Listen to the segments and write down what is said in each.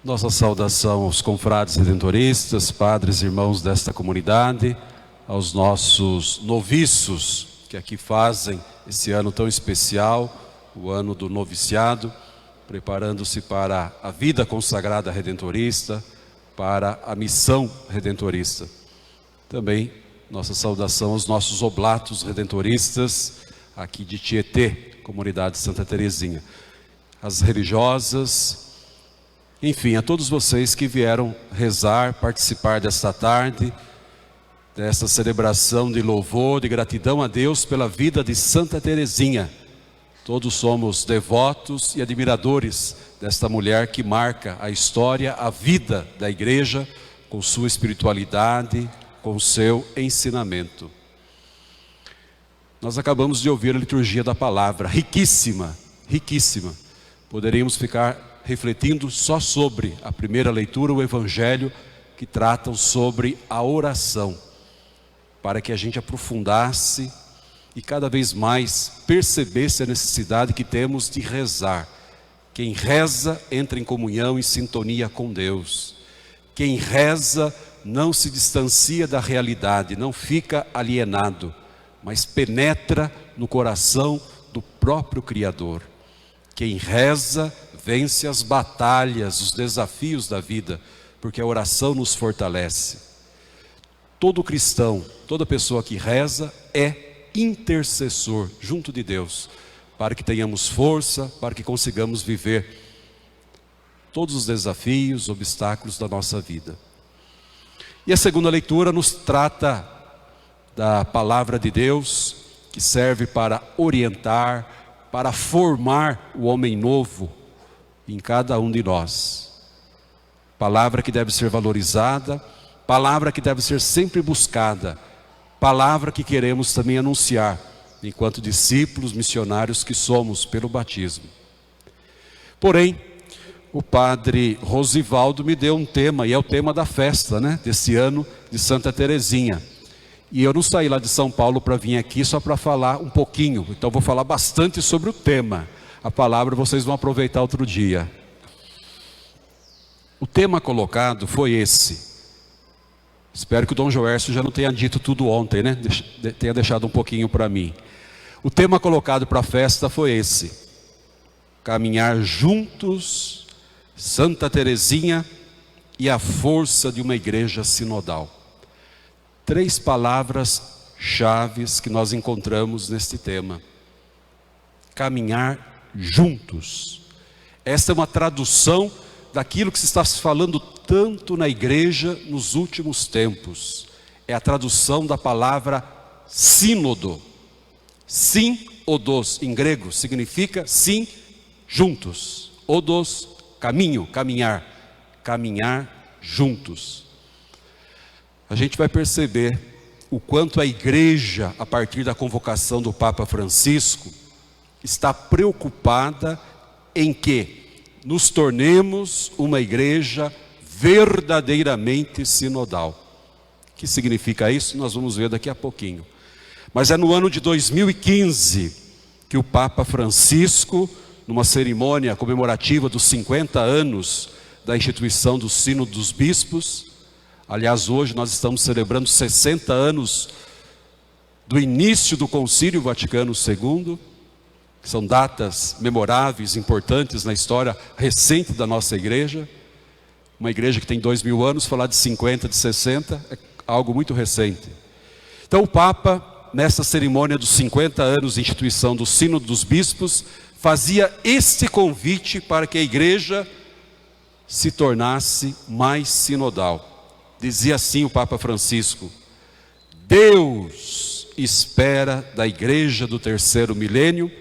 Nossa saudação aos confrades redentoristas, padres e irmãos desta comunidade, aos nossos noviços que aqui fazem esse ano tão especial, o ano do noviciado, preparando-se para a vida consagrada redentorista, para a missão redentorista. Também nossa saudação aos nossos oblatos redentoristas aqui de Tietê, comunidade Santa Terezinha, as religiosas, enfim, a todos vocês que vieram rezar, participar desta tarde, desta celebração de louvor, de gratidão a Deus pela vida de Santa Terezinha. Todos somos devotos e admiradores desta mulher que marca a história, a vida da igreja, com sua espiritualidade, com seu ensinamento. Nós acabamos de ouvir a liturgia da palavra, riquíssima, riquíssima. Poderíamos ficar refletindo só sobre a primeira leitura, o Evangelho, que tratam sobre a oração, para que a gente aprofundasse e cada vez mais percebesse a necessidade que temos de rezar. Quem reza entra em comunhão, em sintonia com Deus. Quem reza não se distancia da realidade, não fica alienado, mas penetra no coração do próprio Criador. Quem reza vence as batalhas, os desafios da vida, porque a oração nos fortalece. Todo cristão, toda pessoa que reza é intercessor junto de Deus, para que tenhamos força, para que consigamos viver todos os desafios, obstáculos da nossa vida. E a segunda leitura nos trata da palavra de Deus, que serve para orientar, para formar o homem novo em cada um de nós. Palavra que deve ser valorizada, palavra que deve ser sempre buscada, palavra que queremos também anunciar, enquanto discípulos missionários que somos pelo batismo. Porém, o padre Rosivaldo me deu um tema, e é o tema da festa, desse ano de Santa Terezinha. E eu não saí lá de São Paulo para vir aqui só para falar um pouquinho, então vou falar bastante sobre o tema. A palavra vocês vão aproveitar outro dia. O tema colocado foi esse. Espero que o Dom Joércio já não tenha dito tudo ontem, tenha deixado um pouquinho para mim. O tema colocado para a festa foi esse: caminhar juntos, Santa Terezinha e a força de uma igreja sinodal. 3 palavras-chave que nós encontramos neste tema. Caminhar juntos. Esta é uma tradução daquilo que se está falando tanto na igreja nos últimos tempos. É a tradução da palavra sínodo. Sim, odos, em grego, significa sim, juntos. Odos, caminho, caminhar. Caminhar juntos. A gente vai perceber o quanto a igreja, a partir da convocação do Papa Francisco, está preocupada em que nos tornemos uma igreja verdadeiramente sinodal. O que significa isso? Nós vamos ver daqui a pouquinho. Mas é no ano de 2015 que o Papa Francisco, numa cerimônia comemorativa dos 50 anos da instituição do Sínodo dos Bispos, aliás, hoje nós estamos celebrando 60 anos do início do Concílio Vaticano II, que são datas memoráveis, importantes na história recente da nossa igreja. Uma igreja que tem 2000 anos, falar de 50, de 60, é algo muito recente. Então o Papa, nessa cerimônia dos 50 anos de instituição do Sínodo dos Bispos, fazia este convite para que a igreja se tornasse mais sinodal. Dizia assim o Papa Francisco: Deus espera da igreja do terceiro milênio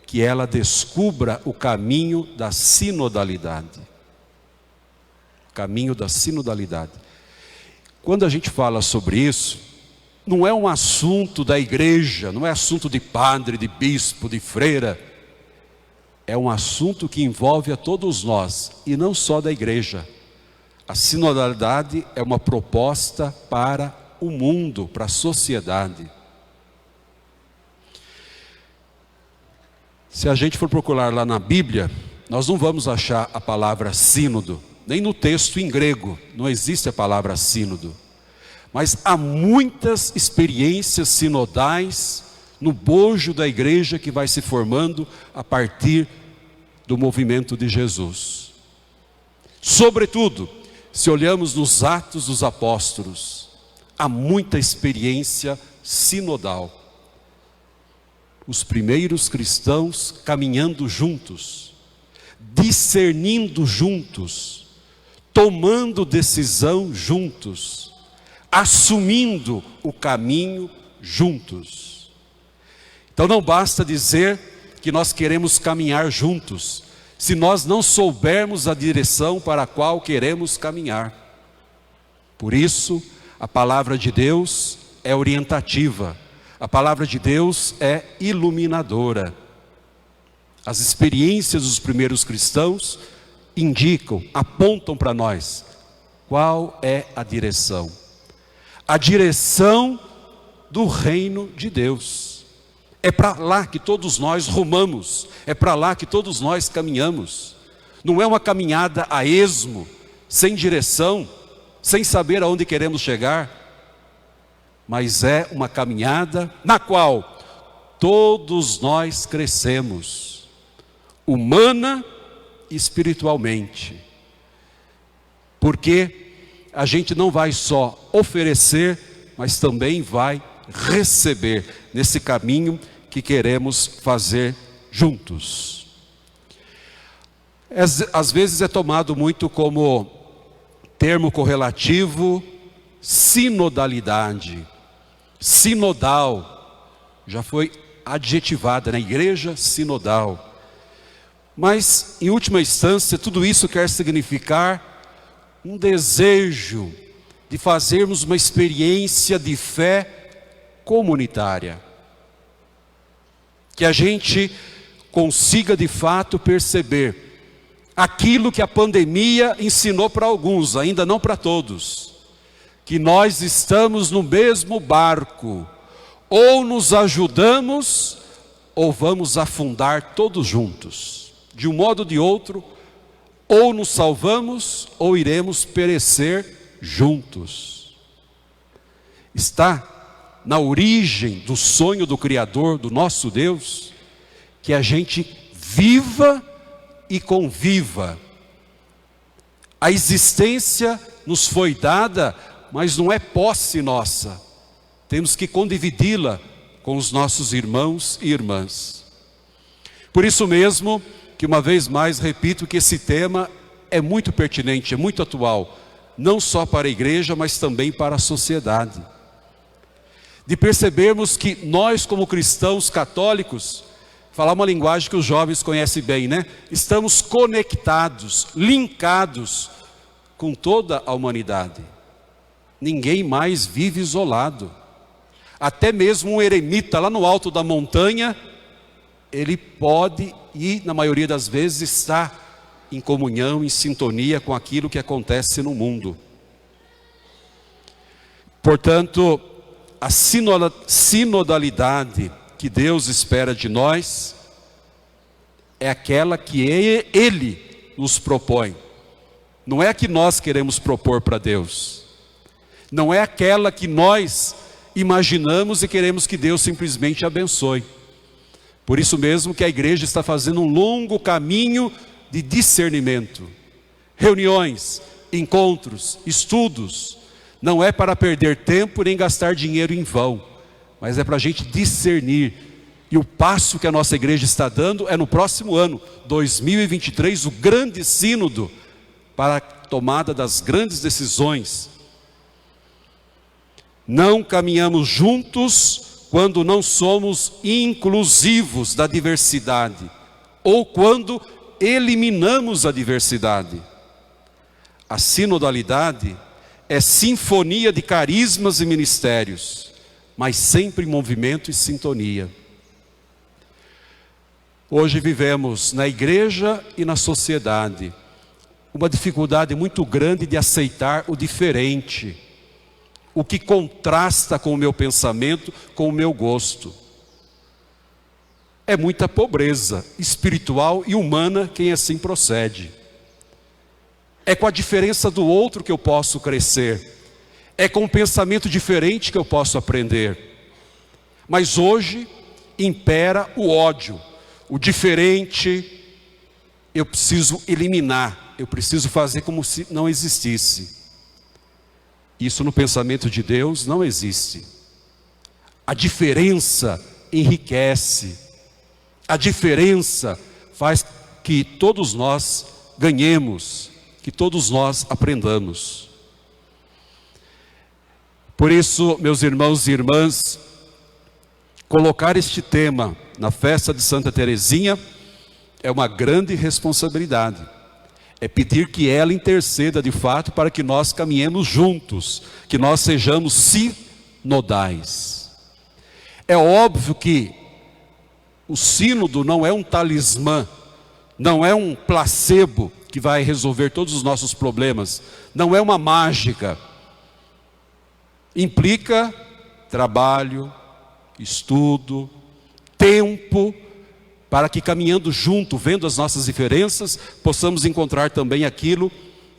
que ela descubra o caminho da sinodalidade. O caminho da sinodalidade. Quando a gente fala sobre isso, não é um assunto da igreja, não é assunto de padre, de bispo, de freira. É um assunto que envolve a todos nós, e não só da igreja. A sinodalidade é uma proposta para o mundo, para a sociedade. Se a gente for procurar lá na Bíblia, nós não vamos achar a palavra sínodo, nem no texto em grego, não existe a palavra sínodo. Mas há muitas experiências sinodais no bojo da igreja que vai se formando a partir do movimento de Jesus. Sobretudo, se olhamos nos Atos dos Apóstolos, há muita experiência sinodal. Os primeiros cristãos caminhando juntos, discernindo juntos, tomando decisão juntos, assumindo o caminho juntos. Então não basta dizer que nós queremos caminhar juntos, se nós não soubermos a direção para a qual queremos caminhar. Por isso, a palavra de Deus é orientativa, a palavra de Deus é iluminadora. As experiências dos primeiros cristãos indicam, apontam para nós qual é a direção. A direção do reino de Deus. É para lá que todos nós rumamos, é para lá que todos nós caminhamos. Não é uma caminhada a esmo, sem direção, sem saber aonde queremos chegar, mas é uma caminhada na qual todos nós crescemos, humana e espiritualmente, porque a gente não vai só oferecer, mas também vai receber nesse caminho que queremos fazer juntos. Às vezes é tomado muito como termo correlativo sinodalidade. Sinodal, já foi adjetivada na igreja sinodal. Mas, em última instância, tudo isso quer significar um desejo de fazermos uma experiência de fé comunitária. Que a gente consiga de fato perceber aquilo que a pandemia ensinou para alguns, ainda não para todos. Que nós estamos no mesmo barco, ou nos ajudamos, ou vamos afundar todos juntos. De um modo ou de outro, ou nos salvamos, ou iremos perecer juntos. Está na origem do sonho do Criador, do nosso Deus, que a gente viva e conviva. A existência nos foi dada, mas não é posse nossa. Temos que condividi-la com os nossos irmãos e irmãs. Por isso mesmo, que uma vez mais repito que esse tema é muito pertinente, é muito atual, não só para a igreja, mas também para a sociedade. De percebermos que nós, como cristãos católicos, falar uma linguagem que os jovens conhecem bem, né? Estamos conectados, linkados com toda a humanidade. Ninguém mais vive isolado. Até mesmo um eremita lá no alto da montanha, ele pode e, na maioria das vezes, está em comunhão, em sintonia com aquilo que acontece no mundo. Portanto, a sinodalidade que Deus espera de nós é aquela que Ele nos propõe. Não é a que nós queremos propor para Deus. Não é aquela que nós imaginamos e queremos que Deus simplesmente abençoe. Por isso mesmo que a igreja está fazendo um longo caminho de discernimento. Reuniões, encontros, estudos. Não é para perder tempo nem gastar dinheiro em vão, mas é para a gente discernir. E o passo que a nossa igreja está dando é no próximo ano, 2023, o grande sínodo para a tomada das grandes decisões. Não caminhamos juntos quando não somos inclusivos da diversidade, ou quando eliminamos a diversidade. A sinodalidade é sinfonia de carismas e ministérios, mas sempre em movimento e sintonia. Hoje vivemos na igreja e na sociedade uma dificuldade muito grande de aceitar o diferente, o que contrasta com o meu pensamento, com o meu gosto. É muita pobreza espiritual e humana quem assim procede. É com a diferença do outro que eu posso crescer. É com um pensamento diferente que eu posso aprender. Mas hoje impera o ódio, o diferente. Eu preciso eliminar, eu preciso fazer como se não existisse. Isso no pensamento de Deus não existe. A diferença enriquece. A diferença faz que todos nós ganhemos, que todos nós aprendamos. Por isso, meus irmãos e irmãs, colocar este tema na festa de Santa Teresinha é uma grande responsabilidade. É pedir que ela interceda de fato para que nós caminhemos juntos, que nós sejamos sinodais. É óbvio que o sínodo não é um talismã, não é um placebo que vai resolver todos os nossos problemas, não é uma mágica. Implica trabalho, estudo, tempo, para que caminhando junto, vendo as nossas diferenças, possamos encontrar também aquilo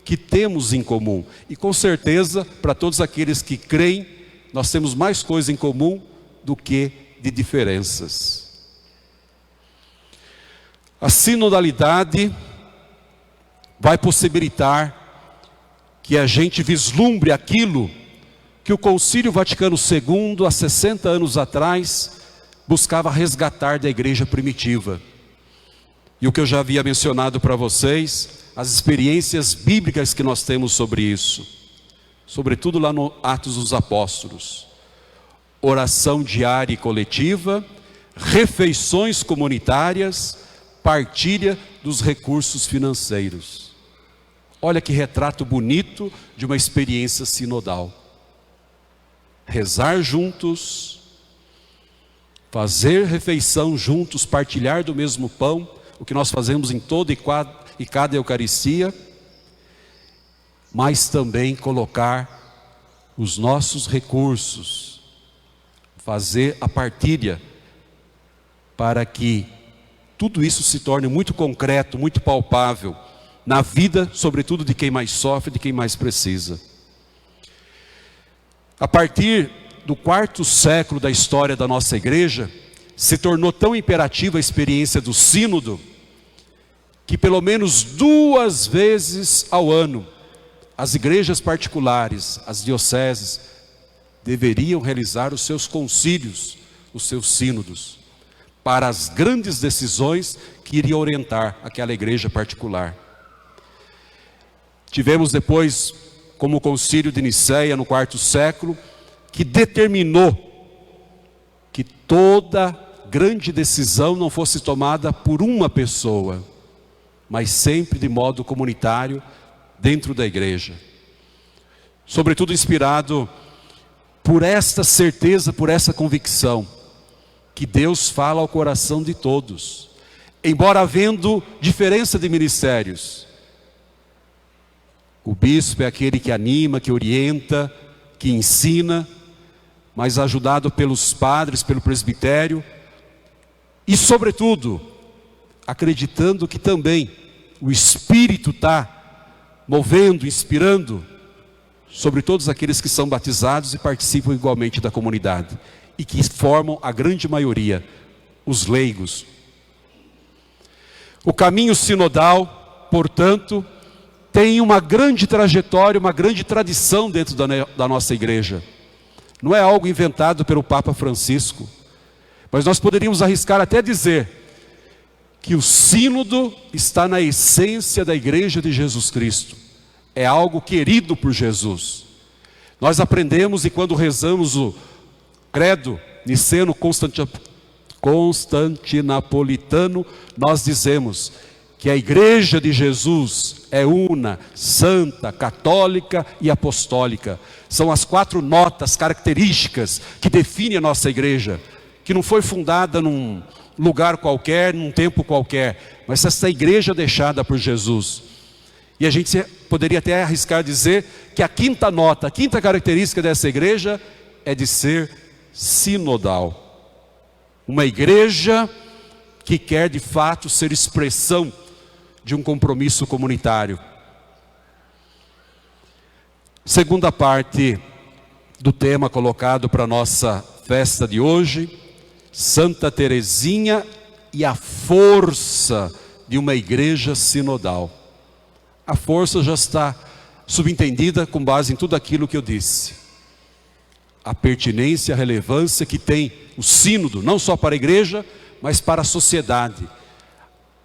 que temos em comum. E com certeza, para todos aqueles que creem, nós temos mais coisa em comum do que de diferenças. A sinodalidade vai possibilitar que a gente vislumbre aquilo que o Concílio Vaticano II, há 60 anos atrás, buscava resgatar da igreja primitiva. E o que eu já havia mencionado para vocês, as experiências bíblicas que nós temos sobre isso, sobretudo lá no Atos dos Apóstolos. Oração diária e coletiva, refeições comunitárias, partilha dos recursos financeiros. Olha que retrato bonito de uma experiência sinodal. Rezar juntos, fazer refeição juntos, partilhar do mesmo pão, o que nós fazemos em toda e cada Eucaristia, mas também colocar os nossos recursos, fazer a partilha, para que tudo isso se torne muito concreto, muito palpável, na vida, sobretudo de quem mais sofre, de quem mais precisa. A partir do 4º século da história da nossa igreja, se tornou tão imperativa a experiência do sínodo, que pelo menos 2 vezes ao ano, as igrejas particulares, as dioceses, deveriam realizar os seus concílios, os seus sínodos, para as grandes decisões que iriam orientar aquela igreja particular. Tivemos depois, como o concílio de Nicéia, no 4º século, que determinou que toda grande decisão não fosse tomada por uma pessoa, mas sempre de modo comunitário dentro da igreja. Sobretudo inspirado por esta certeza, por essa convicção, que Deus fala ao coração de todos, embora havendo diferença de ministérios. O bispo é aquele que anima, que orienta, que ensina, mas ajudado pelos padres, pelo presbitério, e sobretudo, acreditando que também o Espírito está movendo, inspirando, sobre todos aqueles que são batizados e participam igualmente da comunidade, e que formam a grande maioria, os leigos. O caminho sinodal, portanto, tem uma grande trajetória, uma grande tradição dentro da nossa igreja. Não é algo inventado pelo Papa Francisco, mas nós poderíamos arriscar até dizer que o sínodo está na essência da igreja de Jesus Cristo. É algo querido por Jesus. Nós aprendemos, e quando rezamos o credo niceno constantinapolitano, nós dizemos que a igreja de Jesus é una, santa, católica e apostólica. São as 4 notas características que definem a nossa igreja, que não foi fundada num lugar qualquer, num tempo qualquer, mas essa igreja deixada por Jesus. E a gente poderia até arriscar dizer que a 5ª nota, a 5ª característica dessa igreja é de ser sinodal. Uma igreja que quer de fato ser expressão de um compromisso comunitário. Segunda parte do tema colocado para a nossa festa de hoje, Santa Teresinha e a força de uma igreja sinodal. A força já está subentendida com base em tudo aquilo que eu disse. A pertinência, a relevância que tem o sínodo, não só para a igreja, mas para a sociedade.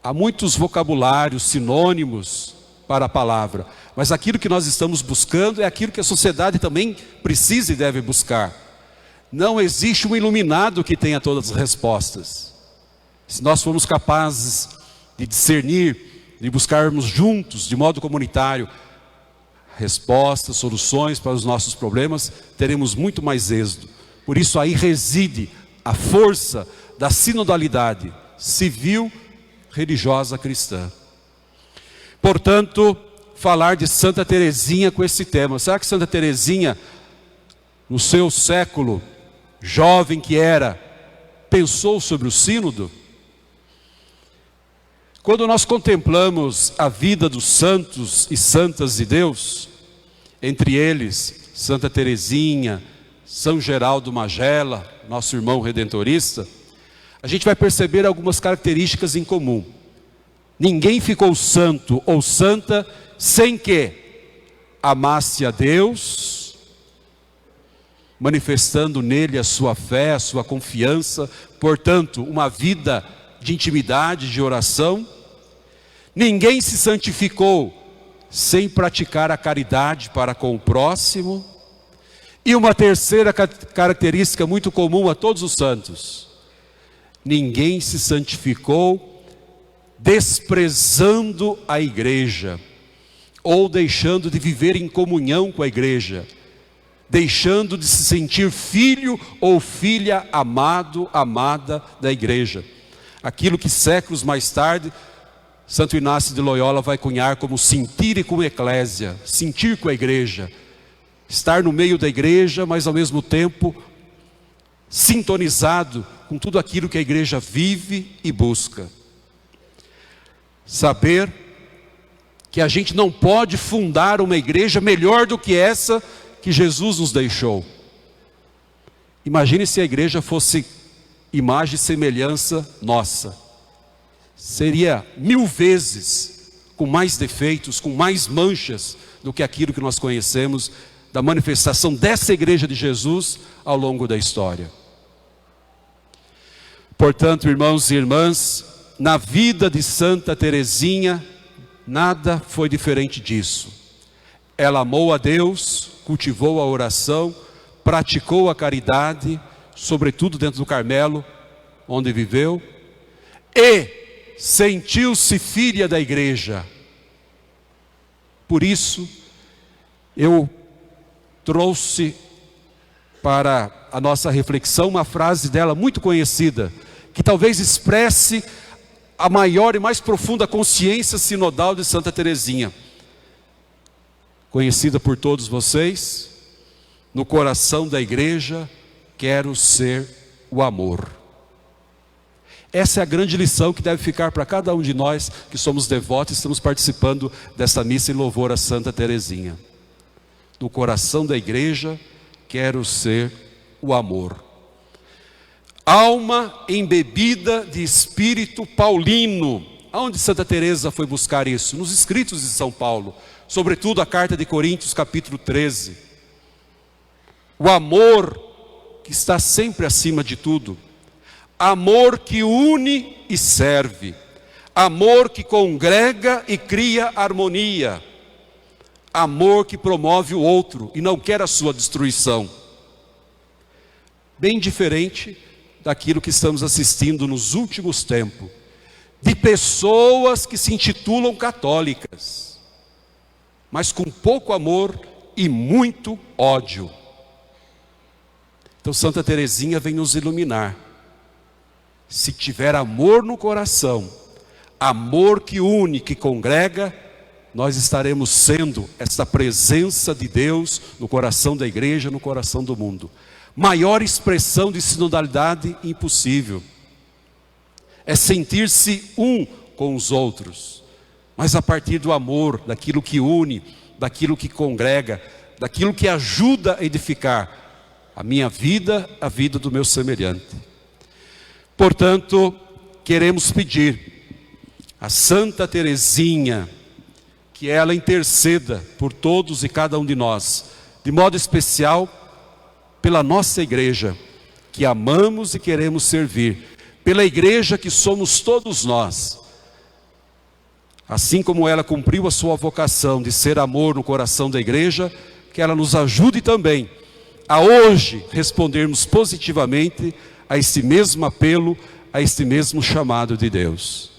Há muitos vocabulários, sinônimos para a palavra, mas aquilo que nós estamos buscando é aquilo que a sociedade também precisa e deve buscar. Não existe um iluminado que tenha todas as respostas. Se nós formos capazes de discernir, de buscarmos juntos, de modo comunitário, respostas, soluções para os nossos problemas, teremos muito mais êxito. Por isso aí reside a força da sinodalidade civil, religiosa cristã. Portanto, falar de Santa Teresinha com esse tema. Será que Santa Teresinha, no seu século, jovem que era, pensou sobre o sínodo? Quando nós contemplamos a vida dos santos e santas de Deus, entre eles Santa Teresinha, São Geraldo Magela, nosso irmão redentorista, a gente vai perceber algumas características em comum. Ninguém ficou santo ou santa sem que amasse a Deus, manifestando nele a sua fé, a sua confiança, portanto, uma vida de intimidade, de oração. Ninguém se santificou sem praticar a caridade para com o próximo. E uma terceira característica muito comum a todos os santos: ninguém se santificou desprezando a igreja, ou deixando de viver em comunhão com a igreja, deixando de se sentir filho ou filha amado, amada da igreja. Aquilo que séculos mais tarde Santo Inácio de Loyola vai cunhar como sentir com a eclésia, sentir com a igreja, estar no meio da igreja, mas ao mesmo tempo sintonizado com tudo aquilo que a igreja vive e busca. Saber que a gente não pode fundar uma igreja melhor do que essa que Jesus nos deixou. Imagine se a igreja fosse imagem e semelhança nossa. Seria 1000 vezes com mais defeitos, com mais manchas do que aquilo que nós conhecemos da manifestação dessa igreja de Jesus ao longo da história. Portanto, irmãos e irmãs, na vida de Santa Teresinha, nada foi diferente disso. Ela amou a Deus, cultivou a oração, praticou a caridade, sobretudo dentro do Carmelo, onde viveu, e sentiu-se filha da igreja. Por isso, eu trouxe para a nossa reflexão uma frase dela muito conhecida, que talvez expresse a maior e mais profunda consciência sinodal de Santa Teresinha, conhecida por todos vocês: no coração da igreja quero ser o amor. Essa é a grande lição que deve ficar para cada um de nós que somos devotos e estamos participando dessa missa em louvor a Santa Teresinha. No coração da igreja quero ser o amor. Alma embebida de espírito paulino. Aonde Santa Teresa foi buscar isso? Nos escritos de São Paulo, sobretudo a carta de Coríntios, capítulo 13. O amor que está sempre acima de tudo. Amor que une e serve. Amor que congrega e cria harmonia. Amor que promove o outro e não quer a sua destruição. Bem diferente daquilo que estamos assistindo nos últimos tempos, de pessoas que se intitulam católicas, mas com pouco amor e muito ódio. Então Santa Teresinha vem nos iluminar. Se tiver amor no coração, amor que une, que congrega, nós estaremos sendo essa presença de Deus no coração da igreja, no coração do mundo. Maior expressão de sinodalidade impossível. É sentir-se um com os outros, mas a partir do amor, daquilo que une, daquilo que congrega, daquilo que ajuda a edificar a minha vida, a vida do meu semelhante. Portanto, queremos pedir a Santa Teresinha que ela interceda por todos e cada um de nós, de modo especial pela nossa igreja, que amamos e queremos servir, pela igreja que somos todos nós. Assim como ela cumpriu a sua vocação de ser amor no coração da igreja, que ela nos ajude também a hoje respondermos positivamente a esse mesmo apelo, a esse mesmo chamado de Deus.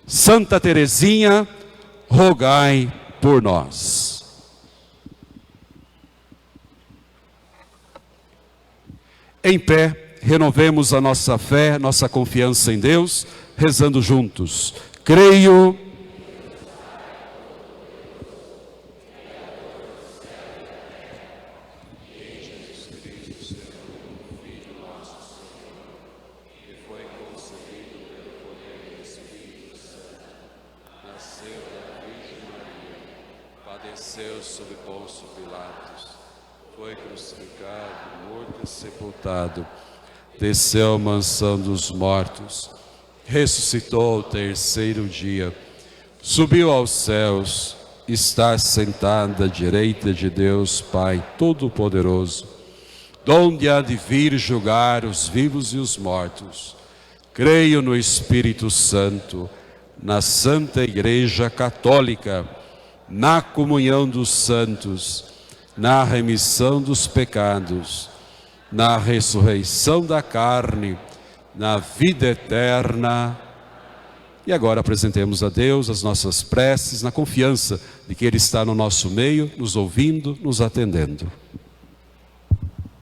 Santa Teresinha, rogai por nós. Em pé, renovemos a nossa fé, nossa confiança em Deus, rezando juntos. Creio padeceu sob Pôncio Pilatos, foi crucificado, morto e sepultado, desceu à mansão dos mortos, ressuscitou ao terceiro dia, subiu aos céus, está sentado à direita de Deus Pai Todo-Poderoso, donde há de vir julgar os vivos e os mortos. Creio no Espírito Santo, na Santa Igreja Católica, na comunhão dos santos, na remissão dos pecados, na ressurreição da carne, na vida eterna. E agora apresentemos a Deus as nossas preces, na confiança de que Ele está no nosso meio, nos ouvindo, nos atendendo.